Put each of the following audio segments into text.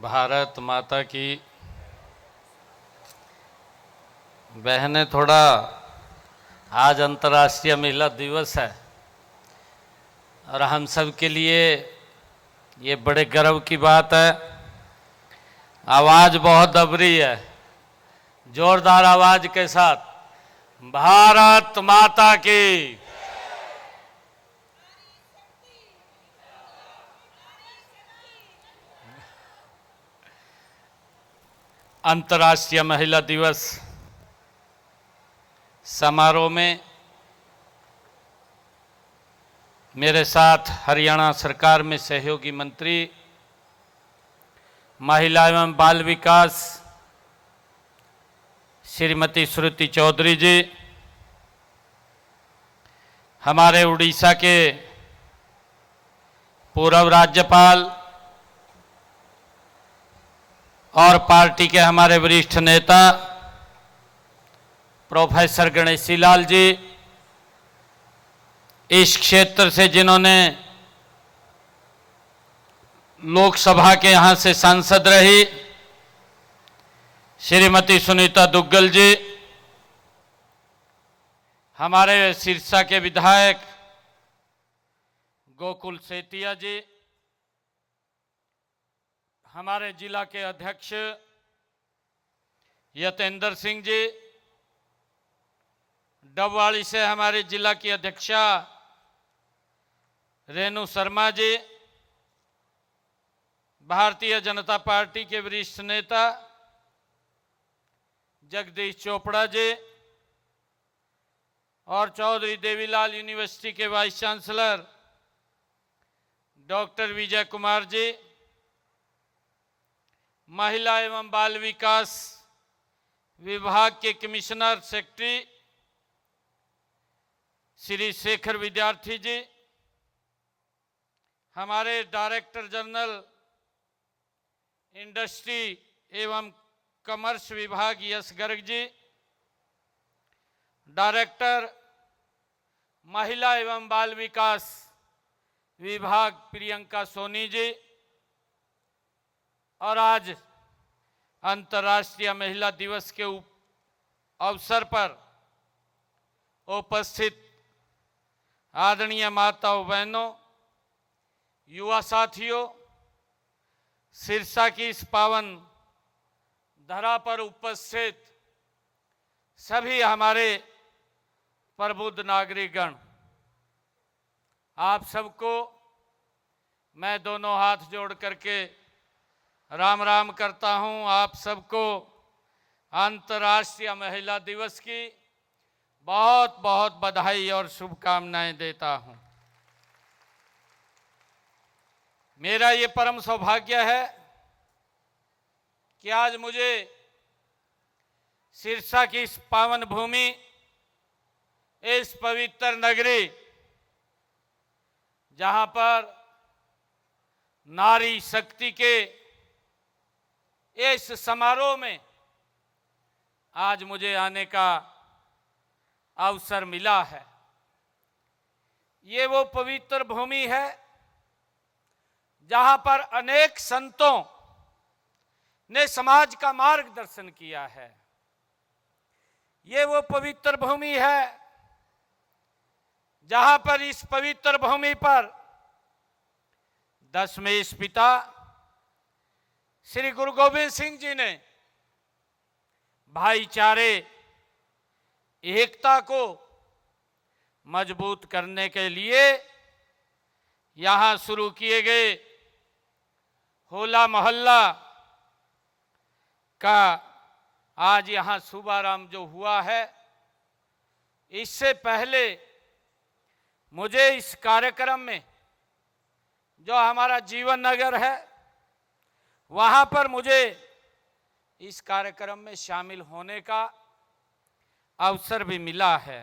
भारत माता की बहनें, थोड़ा आज अंतर्राष्ट्रीय महिला दिवस है और हम सब के लिए ये बड़े गर्व की बात है। आवाज़ बहुत दब रही है, जोरदार आवाज़ के साथ भारत माता की। अंतर्राष्ट्रीय महिला दिवस समारोह में मेरे साथ हरियाणा सरकार में सहयोगी मंत्री महिला एवं बाल विकास श्रीमती श्रुति चौधरी जी, हमारे उड़ीसा के पूर्व राज्यपाल और पार्टी के हमारे वरिष्ठ नेता प्रोफेसर गणेशी लाल जी, इस क्षेत्र से जिन्होंने लोकसभा के यहां से सांसद रही श्रीमती सुनीता दुग्गल जी, हमारे सिरसा के विधायक गोकुल सेतिया जी, हमारे जिला के अध्यक्ष यतेंद्र सिंह जी, डबवाड़ी से हमारे जिला की अध्यक्षा रेणु शर्मा जी, भारतीय जनता पार्टी के वरिष्ठ नेता जगदीश चोपड़ा जी और चौधरी देवीलाल यूनिवर्सिटी के vice chancellor doctor Vijay Kumar ji, महिला एवं बाल विकास विभाग के कमिश्नर सेक्रेटरी श्री शेखर विद्यार्थी जी, हमारे डायरेक्टर जनरल इंडस्ट्री एवं कॉमर्स विभाग यश गर्ग जी, डायरेक्टर महिला एवं बाल विकास विभाग प्रियंका सोनी जी, और आज अंतर्राष्ट्रीय महिला दिवस के अवसर पर उपस्थित आदरणीय माताओं बहनों, युवा साथियों, सिरसा की इस पावन धरा पर उपस्थित सभी हमारे प्रबुद्ध नागरिकगण, आप सबको मैं दोनों हाथ जोड़ करके राम राम करता हूं। आप सबको अंतर्राष्ट्रीय महिला दिवस की बहुत बहुत बधाई और शुभकामनाएं देता हूं। मेरा ये परम सौभाग्य है कि आज मुझे सिरसा की इस पावन भूमि, इस पवित्र नगरी, जहां पर नारी शक्ति के इस समारोह में आज मुझे आने का अवसर मिला है। ये वो पवित्र भूमि है जहां पर अनेक संतों ने समाज का मार्गदर्शन किया है। ये वो पवित्र भूमि है जहां पर, इस पवित्र भूमि पर दशमेश पिता श्री गुरु गोविंद सिंह जी ने भाईचारे, एकता को मजबूत करने के लिए यहां शुरू किए गए होला मोहल्ला का आज यहां शुभारंभ जो हुआ है, इससे पहले मुझे इस कार्यक्रम में, जो हमारा जीवन नगर है, वहां पर मुझे इस कार्यक्रम में शामिल होने का अवसर भी मिला है।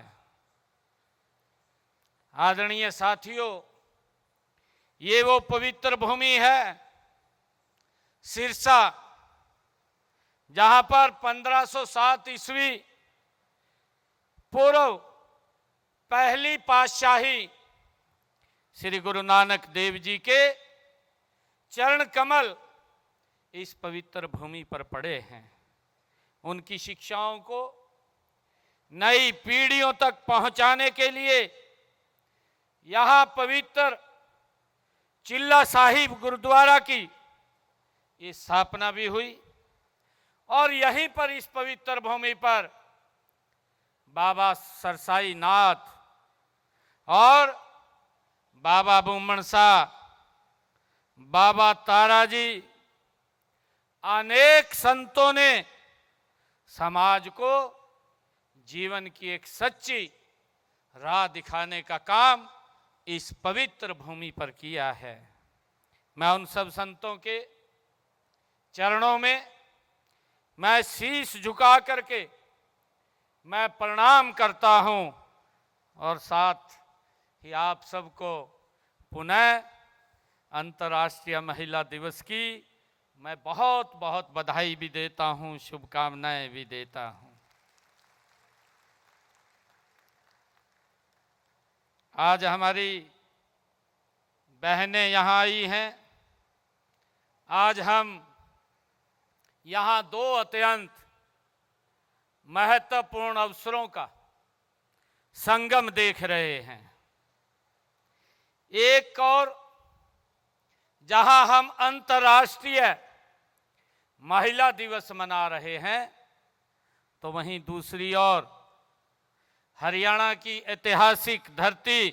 आदरणीय साथियों, ये वो पवित्र भूमि है सिरसा, जहां पर 1507 ईस्वी पूर्व पहली पातशाही श्री गुरु नानक देव जी के चरण कमल इस पवित्र भूमि पर पड़े हैं, उनकी शिक्षाओं को नई पीढ़ियों तक पहुंचाने के लिए यहाँ पवित्र चिल्ला साहिब गुरुद्वारा की ये स्थापना भी हुई और यहीं पर इस पवित्र भूमि पर बाबा सरसाई नाथ और बाबा बुम्मन शाह, बाबा ताराजी, अनेक संतों ने समाज को जीवन की एक सच्ची राह दिखाने का काम इस पवित्र भूमि पर किया है। मैं उन सब संतों के चरणों में मैं शीश झुका करके मैं प्रणाम करता हूं और साथ ही आप सबको पुनः अंतर्राष्ट्रीय महिला दिवस की मैं बहुत बहुत बधाई भी देता हूं, शुभकामनाएं भी देता हूं। आज हमारी बहनें यहाँ आई हैं। आज हम यहाँ दो अत्यंत महत्वपूर्ण अवसरों का संगम देख रहे हैं। एक और जहां हम अंतर्राष्ट्रीय महिला दिवस मना रहे हैं, तो वहीं दूसरी ओर हरियाणा की ऐतिहासिक धरती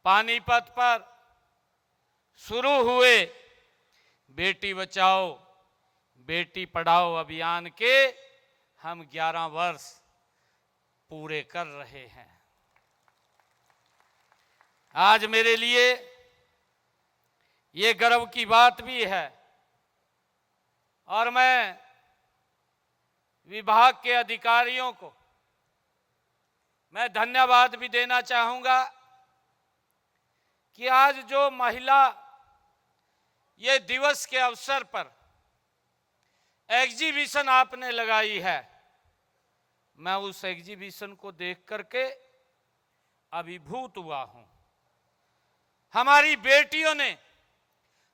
पानीपत पर शुरू हुए बेटी बचाओ बेटी पढ़ाओ अभियान के हम 11 वर्ष पूरे कर रहे हैं। आज मेरे लिए ये गर्व की बात भी है और मैं विभाग के अधिकारियों को मैं धन्यवाद भी देना चाहूंगा कि आज जो महिला ये दिवस के अवसर पर एग्जीबिशन आपने लगाई है, मैं उस एग्जीबिशन को देख करके अभिभूत हुआ हूं। हमारी बेटियों ने,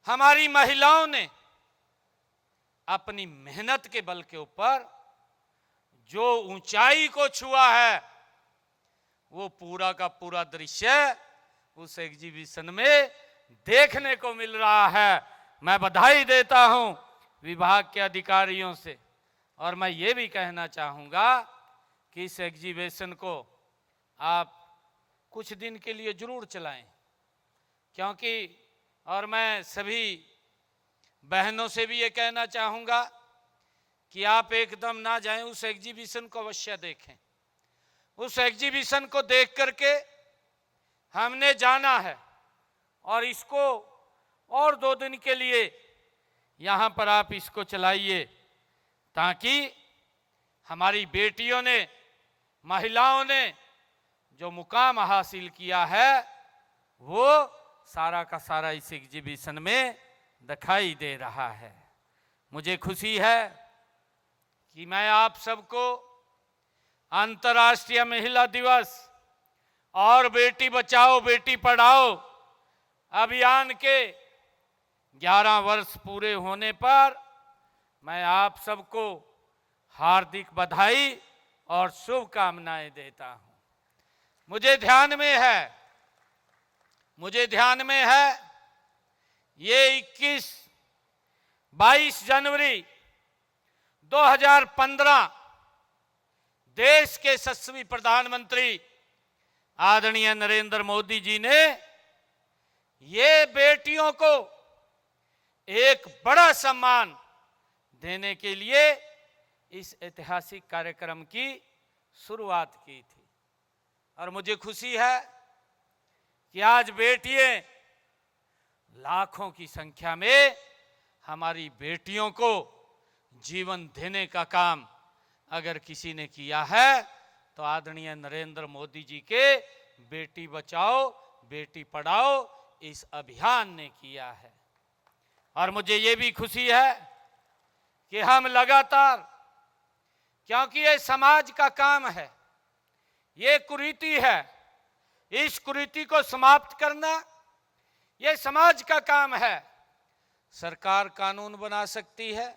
हमारी महिलाओं ने अपनी मेहनत के बल के ऊपर जो ऊंचाई को छुआ है, वो पूरा का पूरा दृश्य उस एग्जीबिशन में देखने को मिल रहा है। मैं बधाई देता हूं विभाग के अधिकारियों से और मैं ये भी कहना चाहूंगा कि इस एग्जीबिशन को आप कुछ दिन के लिए जरूर चलाएं, क्योंकि और मैं सभी बहनों से भी ये कहना चाहूंगा कि आप एकदम ना जाएं, उस एग्जीबिशन को अवश्य देखें। उस एग्जीबिशन को देख करके हमने जाना है और इसको और 2 दिन के लिए यहाँ पर आप इसको चलाइए, ताकि हमारी बेटियों ने, महिलाओं ने जो मुकाम हासिल किया है वो सारा का सारा इस एग्जीबिशन में दिखाई दे रहा है। मुझे खुशी है कि मैं आप सबको अंतर्राष्ट्रीय महिला दिवस और बेटी बचाओ बेटी पढ़ाओ अभियान के 11 वर्ष पूरे होने पर मैं आप सबको हार्दिक बधाई और शुभकामनाएं देता हूं। मुझे ध्यान में है ये 22 जनवरी 2015 देश के यशस्वी प्रधानमंत्री आदरणीय नरेंद्र मोदी जी ने ये बेटियों को एक बड़ा सम्मान देने के लिए इस ऐतिहासिक कार्यक्रम की शुरुआत की थी। और मुझे खुशी है कि आज बेटियां लाखों की संख्या में हमारी बेटियों को जीवन देने का काम अगर किसी ने किया है तो आदरणीय नरेंद्र मोदी जी के बेटी बचाओ बेटी पढ़ाओ इस अभियान ने किया है। और मुझे ये भी खुशी है कि हम लगातार, क्योंकि ये समाज का काम है, ये कुरीति है, इस कुरीति को समाप्त करना ये समाज का काम है। सरकार कानून बना सकती है,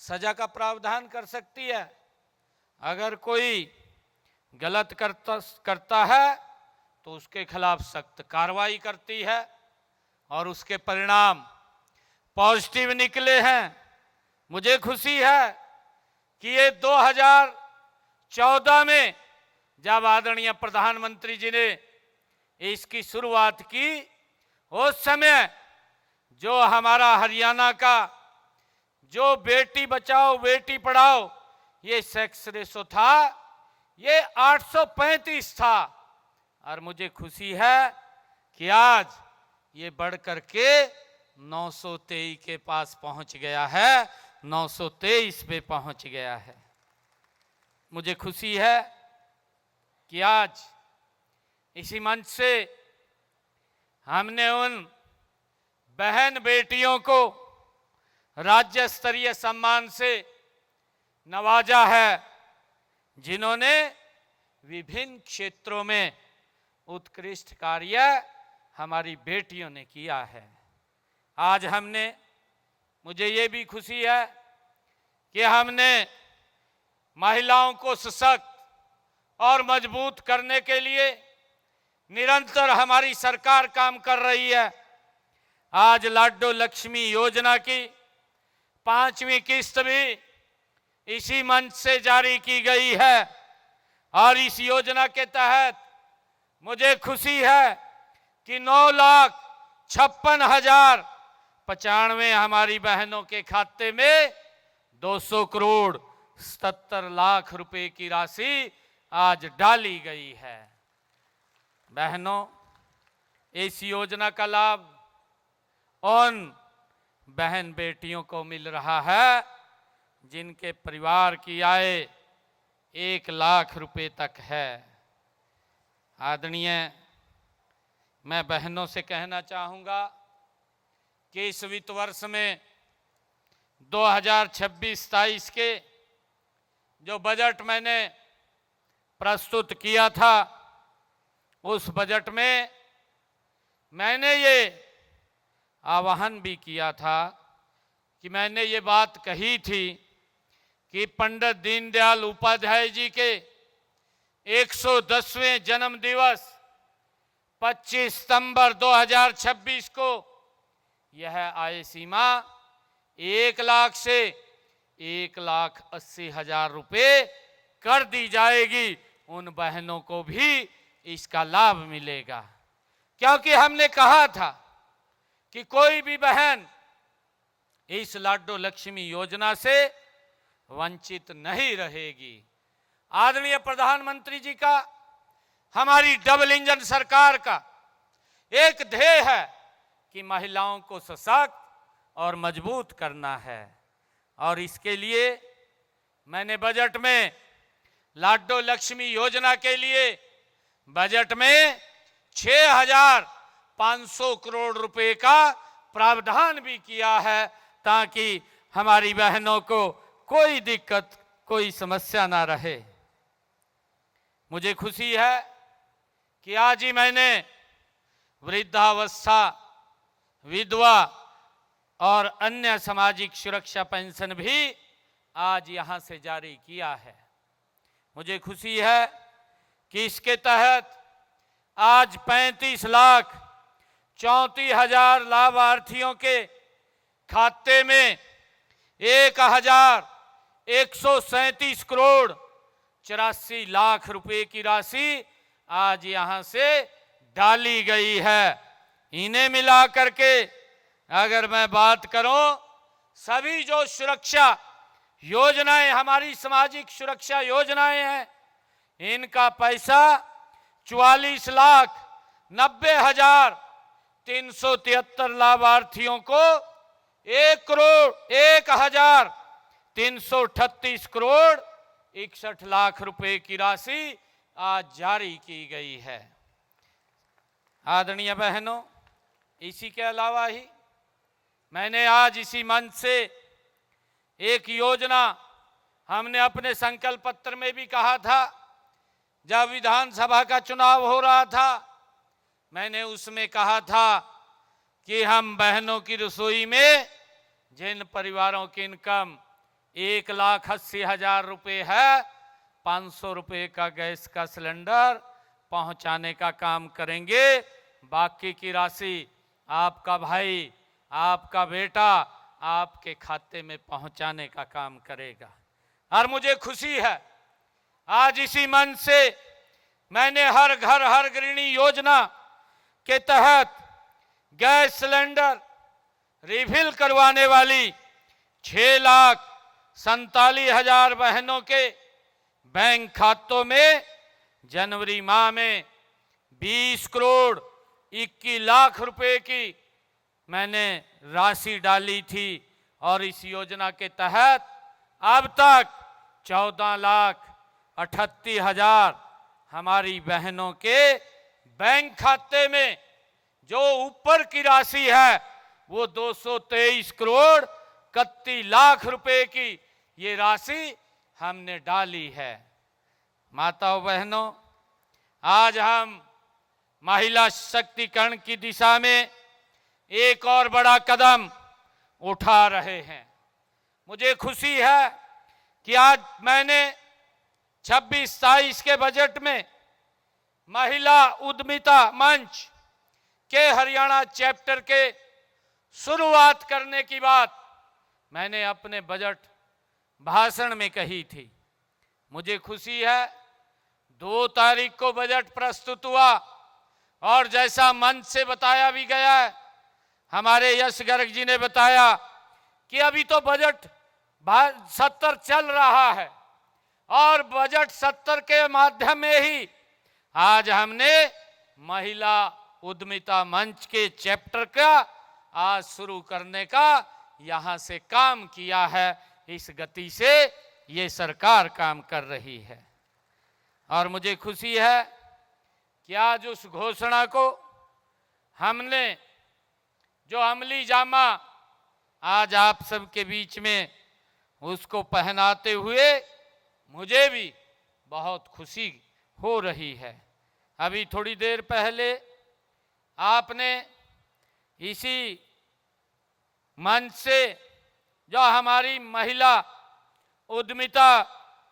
सजा का प्रावधान कर सकती है। अगर कोई गलत करता है तो उसके खिलाफ सख्त कार्रवाई करती है और उसके परिणाम पॉजिटिव निकले हैं। मुझे खुशी है कि ये 2014 में जब आदरणीय प्रधानमंत्री जी ने इसकी शुरुआत की, उस समय जो हमारा हरियाणा का जो बेटी बचाओ बेटी पढ़ाओ ये सेक्स रेशो था, ये 835 था। और मुझे खुशी है कि आज ये बढ़ करके 923 के पास पहुंच गया है, 923 पे पहुंच गया है। मुझे खुशी है कि आज इसी मंच से हमने उन बहन बेटियों को राज्य स्तरीय सम्मान से नवाजा है जिन्होंने विभिन्न क्षेत्रों में उत्कृष्ट कार्य हमारी बेटियों ने किया है। आज मुझे ये भी खुशी है कि हमने महिलाओं को सशक्त और मजबूत करने के लिए निरंतर हमारी सरकार काम कर रही है। आज लाडो लक्ष्मी योजना की 5वीं किस्त भी इसी मंच से जारी की गई है और इस योजना के तहत मुझे खुशी है कि 9,56,095 हमारी बहनों के खाते में 200 करोड़ 77 लाख रुपए की राशि आज डाली गई है। बहनों, इस योजना का लाभ उन बहन बेटियों को मिल रहा है जिनके परिवार की आय 1 लाख रुपए तक है। आदरणीय, मैं बहनों से कहना चाहूँगा कि इस वित्त वर्ष में 2026-27 के जो बजट मैंने प्रस्तुत किया था, उस बजट में मैंने ये आह्वान भी किया था कि मैंने ये बात कही थी कि पंडित दीनदयाल उपाध्याय जी के 110वें जन्म दिवस 25 सितंबर 2026 को यह आय सीमा 1 लाख से 1,80,000 रुपए कर दी जाएगी। उन बहनों को भी इसका लाभ मिलेगा, क्योंकि हमने कहा था कि कोई भी बहन इस लाडो लक्ष्मी योजना से वंचित नहीं रहेगी। आदरणीय प्रधानमंत्री जी का, हमारी डबल इंजन सरकार का एक ध्येय है कि महिलाओं को सशक्त और मजबूत करना है और इसके लिए मैंने बजट में लाडो लक्ष्मी योजना के लिए बजट में 6,500 करोड़ रुपए का प्रावधान भी किया है ताकि हमारी बहनों को कोई दिक्कत, कोई समस्या ना रहे। मुझे खुशी है कि आज ही मैंने वृद्धावस्था, विधवा और अन्य सामाजिक सुरक्षा पेंशन भी आज यहां से जारी किया है। मुझे खुशी है कि इसके तहत आज 35,34,000 लाभार्थियों के खाते में 1,137 करोड़ 84 लाख रुपए की राशि आज यहां से डाली गई है। इन्हें मिला करके अगर मैं बात करूं, सभी जो सुरक्षा योजनाएं, हमारी सामाजिक सुरक्षा योजनाएं हैं, इनका पैसा 44,90,373 लाभार्थियों को 1,01,338 करोड़ 61 लाख रुपए की राशि आज जारी की गई है। आदरणीय बहनों, इसी के अलावा ही मैंने आज इसी मंच से एक योजना हमने अपने संकल्प पत्र में भी कहा था। जब विधानसभा का चुनाव हो रहा था, मैंने उसमें कहा था कि हम बहनों की रसोई में जिन परिवारों की इनकम 1,80,000 रुपये है, 500 रुपये का गैस का सिलेंडर पहुंचाने का काम करेंगे। बाकी की राशि आपका भाई, आपका बेटा आपके खाते में पहुंचाने का काम करेगा। और मुझे खुशी है, आज इसी मन से मैंने हर घर हर गृहिणी योजना के तहत गैस सिलेंडर रिफिल करवाने वाली 6,47,000 बहनों के बैंक खातों में जनवरी माह में 20 करोड़ 21 लाख रुपए की मैंने राशि डाली थी। और इस योजना के तहत अब तक 14,38,000 हमारी बहनों के बैंक खाते में जो ऊपर की राशि है वो 223 करोड़ 31 लाख रुपए की ये राशि हमने डाली है। माताओं बहनों, आज हम महिला सशक्तिकरण की दिशा में एक और बड़ा कदम उठा रहे हैं। मुझे खुशी है कि आज मैंने 26-27 के बजट में महिला उद्यमिता मंच के हरियाणा चैप्टर के शुरुआत करने की बात मैंने अपने बजट भाषण में कही थी। मुझे खुशी है 2 तारीख को बजट प्रस्तुत हुआ और जैसा मंच से बताया भी गया है, हमारे यश गर्ग जी ने बताया कि अभी तो बजट 70 चल रहा है और बजट 70 के माध्यम में ही आज हमने महिला उद्यमिता मंच के चैप्टर का आज शुरू करने का यहां से काम किया है। इस गति से ये सरकार काम कर रही है और मुझे खुशी है कि आज उस घोषणा को हमने जो अमली जामा आज आप सबके बीच में उसको पहनाते हुए मुझे भी बहुत खुशी हो रही है। अभी थोड़ी देर पहले आपने इसी मंच से जो हमारी महिला उद्यमिता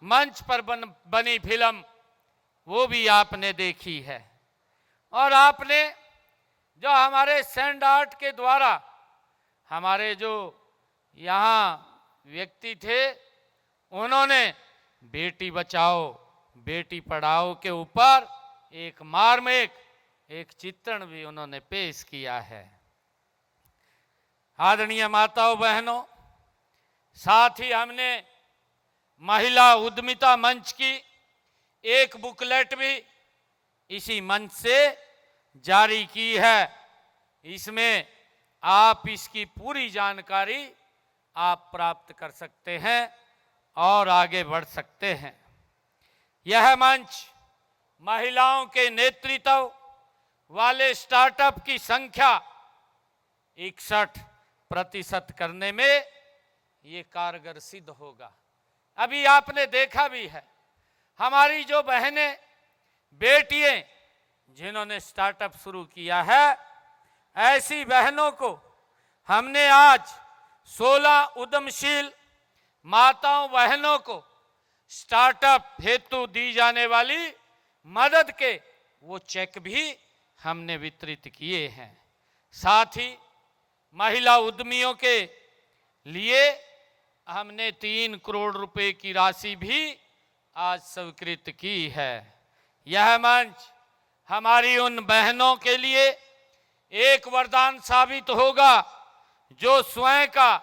मंच पर बनी फिल्म वो भी आपने देखी है और आपने जो हमारे सैंड आर्ट के द्वारा हमारे जो यहाँ व्यक्ति थे उन्होंने बेटी बचाओ बेटी पढ़ाओ के ऊपर एक मार्मिक एक चित्रण भी उन्होंने पेश किया है। आदरणीय माताओं बहनों, साथ ही हमने महिला उद्यमिता मंच की एक बुकलेट भी इसी मंच से जारी की है। इसमें आप इसकी पूरी जानकारी आप प्राप्त कर सकते हैं और आगे बढ़ सकते हैं। यह मंच महिलाओं के नेतृत्व वाले स्टार्टअप की संख्या 61% करने में ये कारगर सिद्ध होगा। अभी आपने देखा भी है हमारी जो बहनें बेटियां जिन्होंने स्टार्टअप शुरू किया है, ऐसी बहनों को हमने आज 16 उद्यमशील माताओं बहनों को स्टार्टअप हेतु दी जाने वाली मदद के वो चेक भी हमने वितरित किए हैं। साथ ही महिला उद्यमियों के लिए हमने 3 करोड़ रुपए की राशि भी आज स्वीकृत की है। यह मंच हमारी उन बहनों के लिए एक वरदान साबित होगा जो स्वयं का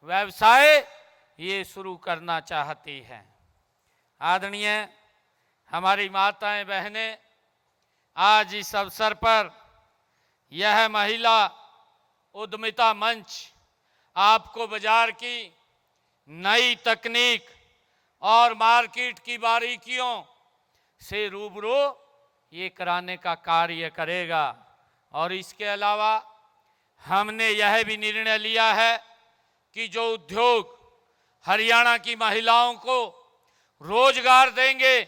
व्यवसाय ये शुरू करना चाहती हैं। आदरणीय हमारी माताएं बहनें, आज इस अवसर पर यह महिला उद्यमिता मंच आपको बाजार की नई तकनीक और मार्केट की बारीकियों से रूबरू ये कराने का कार्य करेगा। और इसके अलावा हमने यह भी निर्णय लिया है कि जो उद्योग हरियाणा की महिलाओं को रोजगार देंगे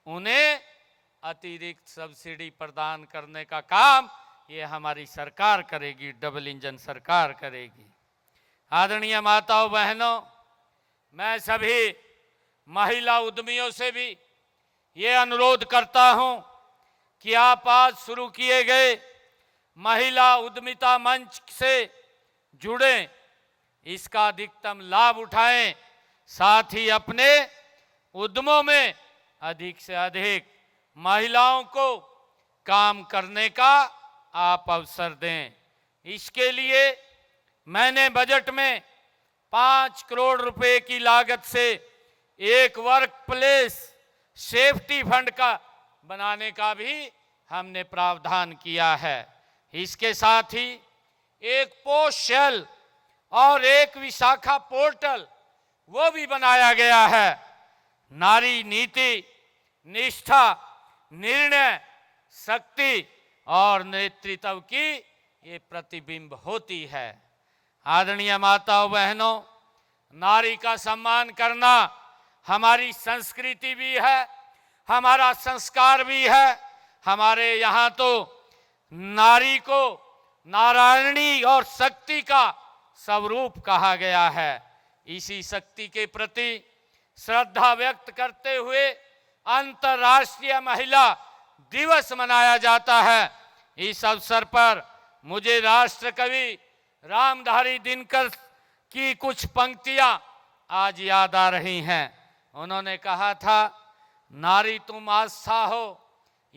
उन्हें अतिरिक्त सब्सिडी प्रदान करने का काम ये हमारी सरकार करेगी, डबल इंजन सरकार करेगी। आदरणीय माताओं बहनों, मैं सभी महिला उद्यमियों से भी ये अनुरोध करता हूं कि आप आज शुरू किए गए महिला उद्यमिता मंच से जुड़ें, इसका अधिकतम लाभ उठाएं, साथ ही अपने उद्यमों में अधिक से अधिक महिलाओं को काम करने का आप अवसर दें। इसके लिए मैंने बजट में 5 करोड़ रुपए की लागत से एक वर्क प्लेस सेफ्टी फंड का बनाने का भी हमने प्रावधान किया है। इसके साथ ही एक पोस्ट शेल और एक विशाखा पोर्टल वो भी बनाया गया है। नारी नीति, निष्ठा, निर्णय शक्ति और नेतृत्व की ये प्रतिबिंब होती है। आदरणीय माताओं बहनों, नारी का सम्मान करना हमारी संस्कृति भी है, हमारा संस्कार भी है। हमारे यहाँ तो नारी को नारायणी और शक्ति का स्वरूप कहा गया है। इसी शक्ति के प्रति श्रद्धा व्यक्त करते हुए अंतर्राष्ट्रीय महिला दिवस मनाया जाता है। इस अवसर पर मुझे राष्ट्र कवि रामधारी दिनकर की कुछ पंक्तियां आज याद आ रही हैं। उन्होंने कहा था, नारी तुम आस्था हो।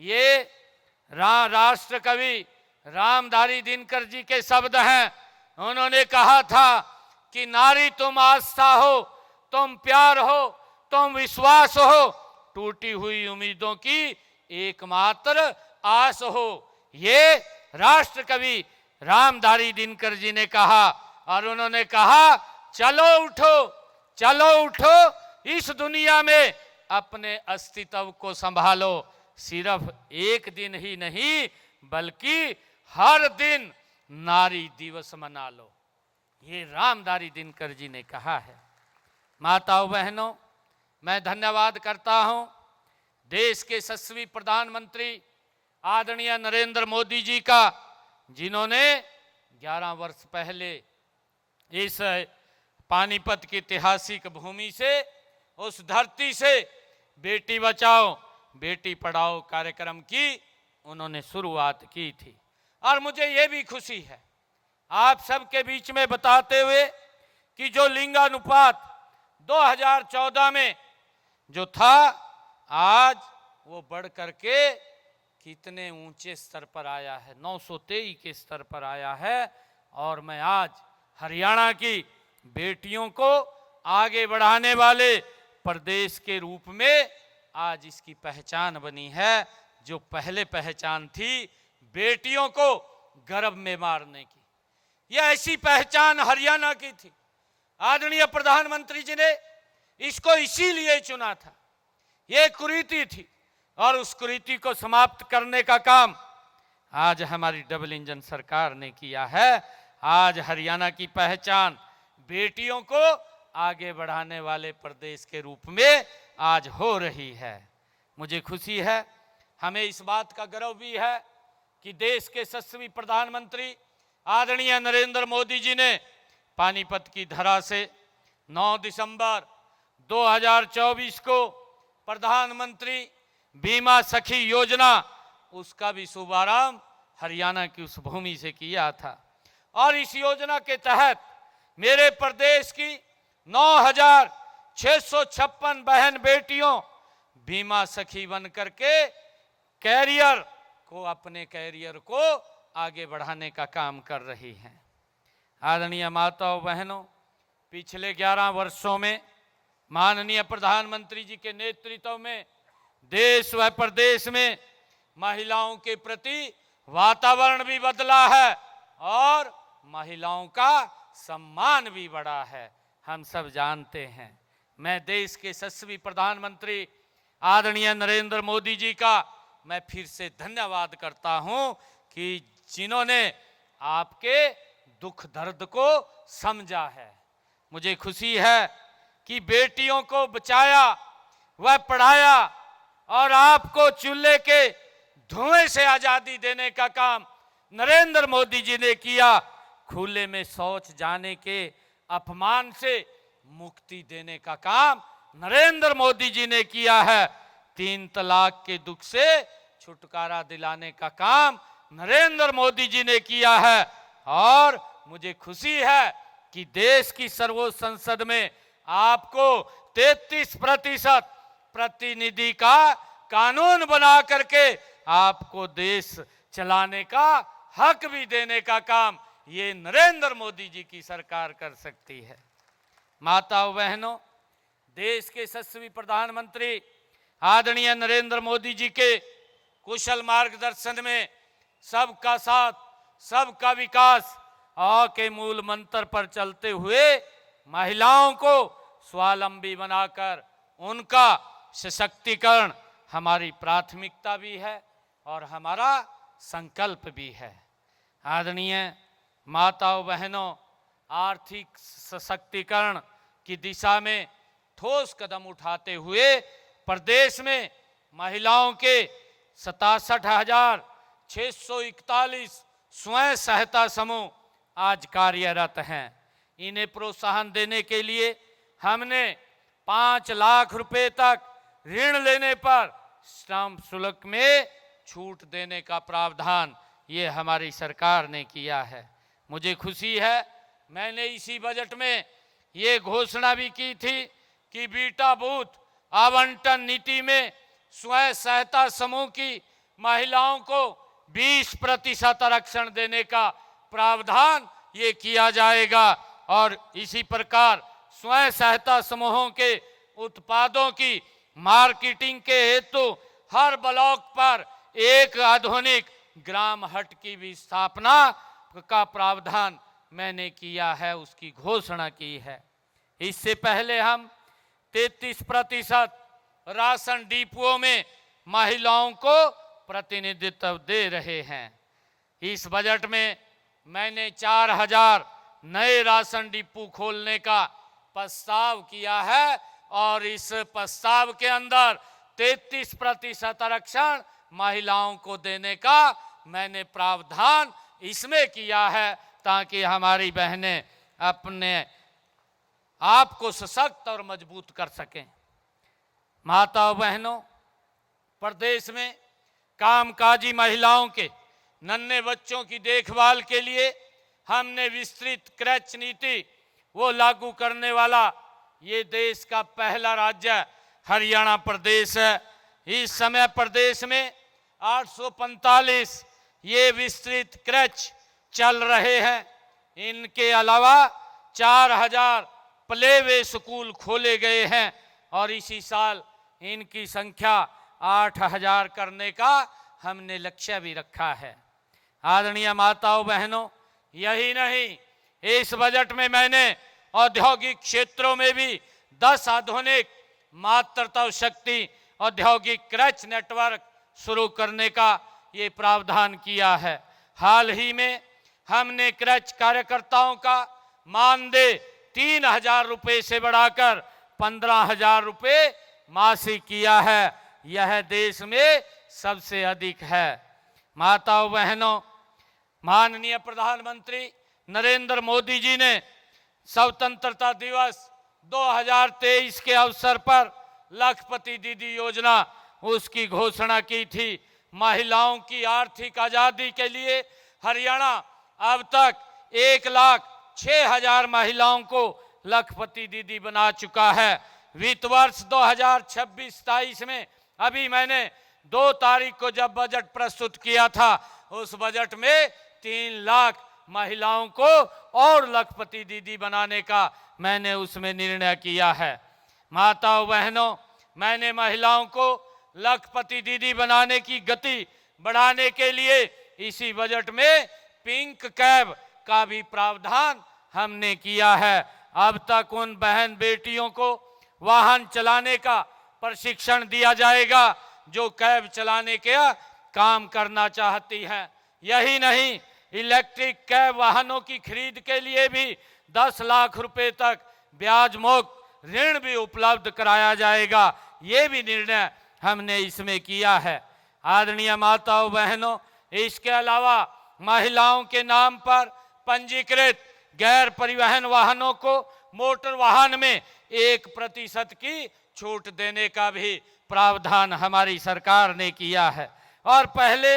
ये राष्ट्र कवि रामधारी दिनकर जी के शब्द हैं। उन्होंने कहा था कि नारी तुम आस्था हो, तुम प्यार हो, तुम विश्वास हो, टूटी हुई उम्मीदों की एकमात्र आस हो। ये राष्ट्र कवि रामधारी दिनकर जी ने कहा और उन्होंने कहा, चलो उठो, चलो उठो, इस दुनिया में अपने अस्तित्व को संभालो। सिर्फ एक दिन ही नहीं बल्कि हर दिन नारी दिवस मना लो। ये रामधारी दिनकर जी ने कहा है। माताओं बहनों, मैं धन्यवाद करता हूं देश के यशस्वी प्रधानमंत्री आदरणीय नरेंद्र मोदी जी का, जिन्होंने 11 वर्ष पहले इस पानीपत की ऐतिहासिक भूमि से, उस धरती से बेटी बचाओ बेटी पढ़ाओ कार्यक्रम की उन्होंने शुरुआत की थी। और मुझे ये भी खुशी है आप सबके बीच में बताते हुए कि जो लिंगानुपात 2014 में जो था, आज वो बढ़ करके कितने ऊंचे स्तर पर आया है, 923 के स्तर पर आया है। और मैं आज हरियाणा की बेटियों को आगे बढ़ाने वाले प्रदेश के रूप में आज इसकी पहचान बनी है। जो पहले पहचान थी बेटियों को गर्भ में मारने की, यह ऐसी पहचान हरियाणा की थी। आदरणीय प्रधानमंत्री जी ने इसको इसीलिए चुना था। ये कुरीति थी और उस कुरीति को समाप्त करने का काम आज हमारी डबल इंजन सरकार ने किया है। आज हरियाणा की पहचान बेटियों को आगे बढ़ाने वाले प्रदेश के रूप में आज हो रही है। मुझे खुशी है, हमें इस बात का गर्व भी है कि देश के यशस्वी प्रधानमंत्री आदरणीय नरेंद्र मोदी जी ने पानीपत की धरा से 9 दिसंबर 2024 को प्रधानमंत्री बीमा सखी योजना, उसका भी शुभारंभ हरियाणा की उस भूमि से किया था। और इस योजना के तहत मेरे प्रदेश की 9,656 बहन बेटियों बीमा सखी बन करके कैरियर को, अपने कैरियर को आगे बढ़ाने का काम कर रही हैं। आदरणीय माताओं बहनों, पिछले 11 वर्षों में माननीय प्रधानमंत्री जी के नेतृत्व में देश व प्रदेश में महिलाओं के प्रति वातावरण भी बदला है और महिलाओं का सम्मान भी बढ़ा है। हम सब जानते हैं। मैं देश के यशस्वी प्रधानमंत्री आदरणीय नरेंद्र मोदी जी का मैं फिर से धन्यवाद करता हूं कि जिन्होंने आपके दुख दर्द को समझा है। मुझे खुशी है कि बेटियों को बचाया व पढ़ाया और आपको चूल्हे के धुएं से आजादी देने का काम नरेंद्र मोदी जी ने किया। खुले में शौच जाने के अपमान से मुक्ति देने का काम नरेंद्र मोदी जी ने किया है। 3 तलाक के दुख से छुटकारा दिलाने का काम नरेंद्र मोदी जी ने किया है। और मुझे खुशी है कि देश की सर्वोच्च संसद में आपको 33% प्रतिनिधि का कानून बना करके आपको देश चलाने का हक भी देने का काम ये नरेंद्र मोदी जी की सरकार कर सकती है। माताओं बहनों, देश के यशस्वी प्रधानमंत्री आदरणीय नरेंद्र मोदी जी के कुशल मार्गदर्शन में सबका साथ, सबका विकास के मूल मंत्र पर चलते हुए महिलाओं को स्वावलंबी बनाकर उनका सशक्तिकरण हमारी प्राथमिकता भी है और हमारा संकल्प भी है। आदरणीय माताओं बहनों, आर्थिक सशक्तिकरण की दिशा में ठोस कदम उठाते हुए प्रदेश में महिलाओं के 67,641 स्वयं सहायता समूह आज कार्यरत हैं। इन्हें प्रोत्साहन देने के लिए हमने 5 लाख रुपए तक ऋण लेने पर श्रम शुल्क में छूट देने का प्रावधान ये हमारी सरकार ने किया है। मुझे खुशी है, मैंने इसी बजट में ये घोषणा भी की थी कि बीटा बूथ आवंटन नीति में स्वयं सहायता समूह की महिलाओं को 20% आरक्षण देने का प्रावधान ये किया जाएगा। और इसी प्रकार स्वयं सहायता समूहों के उत्पादों की मार्केटिंग के हेतु हर ब्लॉक पर एक आधुनिक ग्राम हट की भी स्थापना का प्रावधान मैंने किया है, उसकी घोषणा की है। इससे पहले हम 33% राशन डिपुओं में महिलाओं को प्रतिनिधित्व दे रहे हैं। इस बजट में मैंने 4000 नए राशन डिपो खोलने का प्रस्ताव किया है और इस प्रस्ताव के अंदर 33% आरक्षण महिलाओं को देने का मैंने प्रावधान इसमें किया है ताकि हमारी बहनें अपने आप को सशक्त और मजबूत कर सकें। माताओं बहनों, प्रदेश में कामकाजी महिलाओं के नन्हे बच्चों की देखभाल के लिए हमने विस्तृत क्रच नीति वो लागू करने वाला ये देश का पहला राज्य हरियाणा प्रदेश है। इस समय प्रदेश में 845 ये विस्तृत क्रच चल रहे हैं। इनके अलावा 4000 प्ले वे स्कूल खोले गए हैं और इसी साल इनकी संख्या 8000 करने का हमने लक्ष्य भी रखा है। आदरणीय माताओं बहनों, यही नहीं, इस बजट में मैंने औद्योगिक क्षेत्रों में भी 10 आधुनिक मातृत्व शक्ति औद्योगिक क्रच नेटवर्क शुरू करने का ये प्रावधान किया है। हाल ही में हमने क्रच कार्यकर्ताओं का मानदेय 3000 रुपये से बढ़ाकर 15,000 रुपये मासिक किया है। यह देश में सबसे अधिक है। माताओं बहनों, माननीय प्रधानमंत्री नरेंद्र मोदी जी ने स्वतंत्रता दिवस 2023 के अवसर पर लखपति दीदी योजना उसकी घोषणा की थी। महिलाओं की आर्थिक आजादी के लिए हरियाणा अब तक 1,06,000 महिलाओं को लखपति दीदी बना चुका है। वित्त वर्ष 2026-27 में अभी मैंने 2 तारीख को जब बजट प्रस्तुत किया था, उस बजट में 3 लाख महिलाओं को और लखपति दीदी बनाने का मैंने उसमें निर्णय किया है। माताओं बहनों, मैंने महिलाओं को लखपति दीदी बनाने की गति बढ़ाने के लिए इसी बजट में पिंक कैब का भी प्रावधान हमने किया है। अब तक उन बहन बेटियों को वाहन चलाने का प्रशिक्षण दिया जाएगा जो कैब चलाने का काम करना चाहती हैं। यही नहीं, इलेक्ट्रिक कैब वाहनों की खरीद के लिए भी 10 लाख रुपए तक ब्याज मुक्त ऋण भी उपलब्ध कराया जाएगा। ये भी निर्णय हमने इसमें किया है। आदरणीय माताओं बहनों, इसके अलावा महिलाओं के नाम पर पंजीकृत गैर परिवहन वाहनों को मोटर वाहन में 1% की छूट देने का भी प्रावधान हमारी सरकार ने किया है। और पहले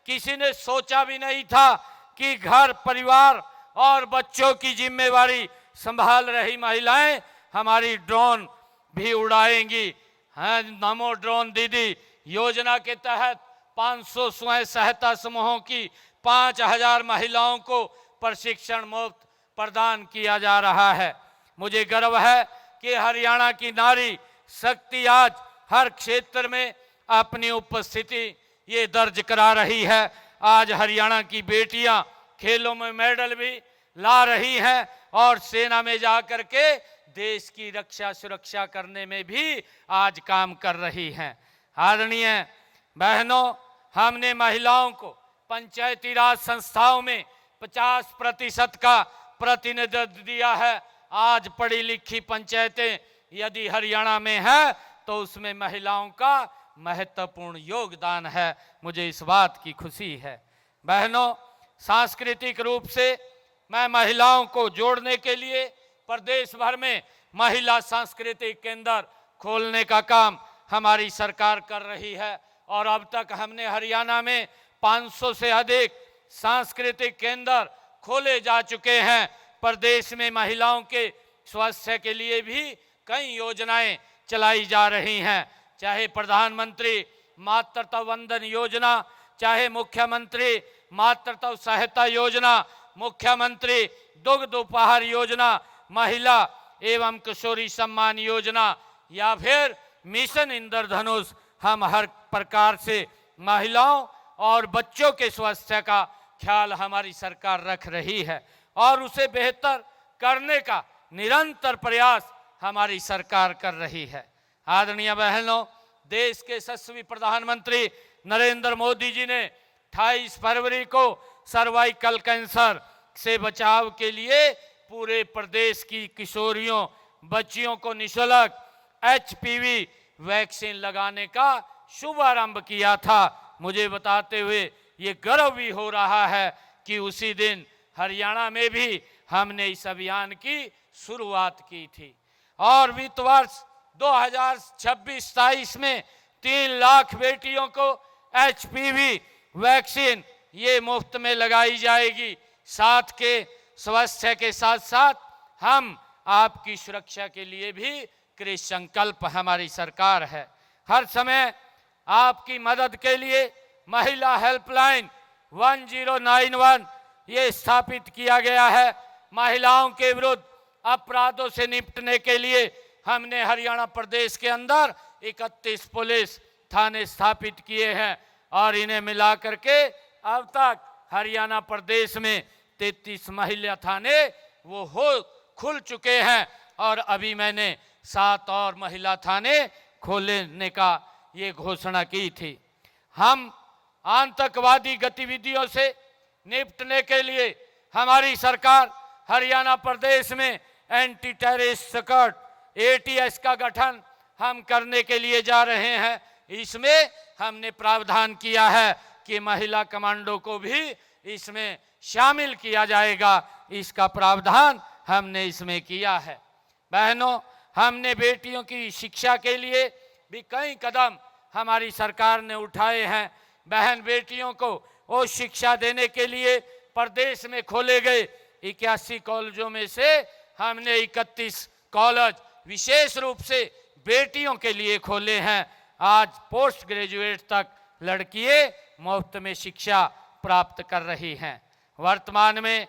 किसी ने सोचा भी नहीं था कि घर परिवार और बच्चों की जिम्मेवारी संभाल रही महिलाएं हमारी ड्रोन भी उड़ाएंगी। हाँ, नमो ड्रोन दीदी योजना के तहत 500 स्वयं सहायता समूहों की 5000 महिलाओं को प्रशिक्षण मुफ्त प्रदान किया जा रहा है। मुझे गर्व है कि हरियाणा की नारी शक्ति आज हर क्षेत्र में अपनी उपस्थिति ये दर्ज करा रही है। आज हरियाणा की बेटियां खेलों में मेडल भी ला रही हैं और सेना में जाकर के देश की रक्षा सुरक्षा करने में भी आज काम कर रही हैं। आदरणीय बहनों, हमने महिलाओं को पंचायती राज संस्थाओं में 50% का प्रतिनिधित्व दिया है। आज पढ़ी लिखी पंचायतें यदि हरियाणा में है तो उसमें महिलाओं का महत्वपूर्ण योगदान है। मुझे इस बात की खुशी है। बहनों, सांस्कृतिक रूप से मैं महिलाओं को जोड़ने के लिए प्रदेश भर में महिला सांस्कृतिक केंद्र खोलने का काम हमारी सरकार कर रही है और अब तक हमने हरियाणा में 500 से अधिक सांस्कृतिक केंद्र खोले जा चुके हैं। प्रदेश में महिलाओं के स्वास्थ्य के लिए भी कई योजनाएं चलाई जा रही हैं, चाहे प्रधानमंत्री मातृत्व वंदन योजना, चाहे मुख्यमंत्री मातृत्व सहायता योजना, मुख्यमंत्री दुग्ध उपहार योजना, महिला एवं किशोरी सम्मान योजना या फिर मिशन इंद्रधनुष। हम हर प्रकार से महिलाओं और बच्चों के स्वास्थ्य का ख्याल हमारी सरकार रख रही है और उसे बेहतर करने का निरंतर प्रयास हमारी सरकार कर रही है। आदरणीय बहनों, देश के यशस्वी प्रधानमंत्री नरेंद्र मोदी जी ने 28 फरवरी को सर्वाइकल कैंसर से बचाव के लिए पूरे प्रदेश की किशोरियों बच्चियों को निःशुल्क HPV वैक्सीन लगाने का शुभारंभ किया था। मुझे बताते हुए ये गर्व भी हो रहा है कि उसी दिन हरियाणा में भी हमने इस अभियान की शुरुआत की थी और वित्त वर्ष 2026-27 में 3 लाख बेटियों को HPV वैक्सीन ये मुफ्त में लगाई जाएगी। साथ के स्वास्थ्य के साथ साथ हम आपकी सुरक्षा के लिए भी कृत संकल्प हमारी सरकार है। हर समय आपकी मदद के लिए महिला हेल्पलाइन 1091 ये स्थापित किया गया है। महिलाओं के विरुद्ध अपराधों से निपटने के लिए हमने हरियाणा प्रदेश के अंदर 31 पुलिस थाने स्थापित किए हैं और इन्हें मिलाकर के अब तक हरियाणा प्रदेश में 33 महिला थाने वो खुल चुके हैं और अभी मैंने 7 और महिला थाने खोलने का ये घोषणा की थी। हम आतंकवादी गतिविधियों से निपटने के लिए हमारी सरकार हरियाणा प्रदेश में एंटी टेररिस्ट स्क्वाड ATS का गठन हम करने के लिए जा रहे हैं। इसमें हमने प्रावधान किया है कि महिला कमांडो को भी इसमें शामिल किया जाएगा। इसका प्रावधान हमने इसमें किया है। बहनों, हमने बेटियों की शिक्षा के लिए भी कई कदम हमारी सरकार ने उठाए हैं। बहन बेटियों को वो शिक्षा देने के लिए प्रदेश में खोले गए 81 कॉलेजों में से हमने 31 कॉलेज विशेष रूप से बेटियों के लिए खोले हैं। आज पोस्ट ग्रेजुएट तक लड़कियां मुफ्त में शिक्षा प्राप्त कर रही हैं। वर्तमान में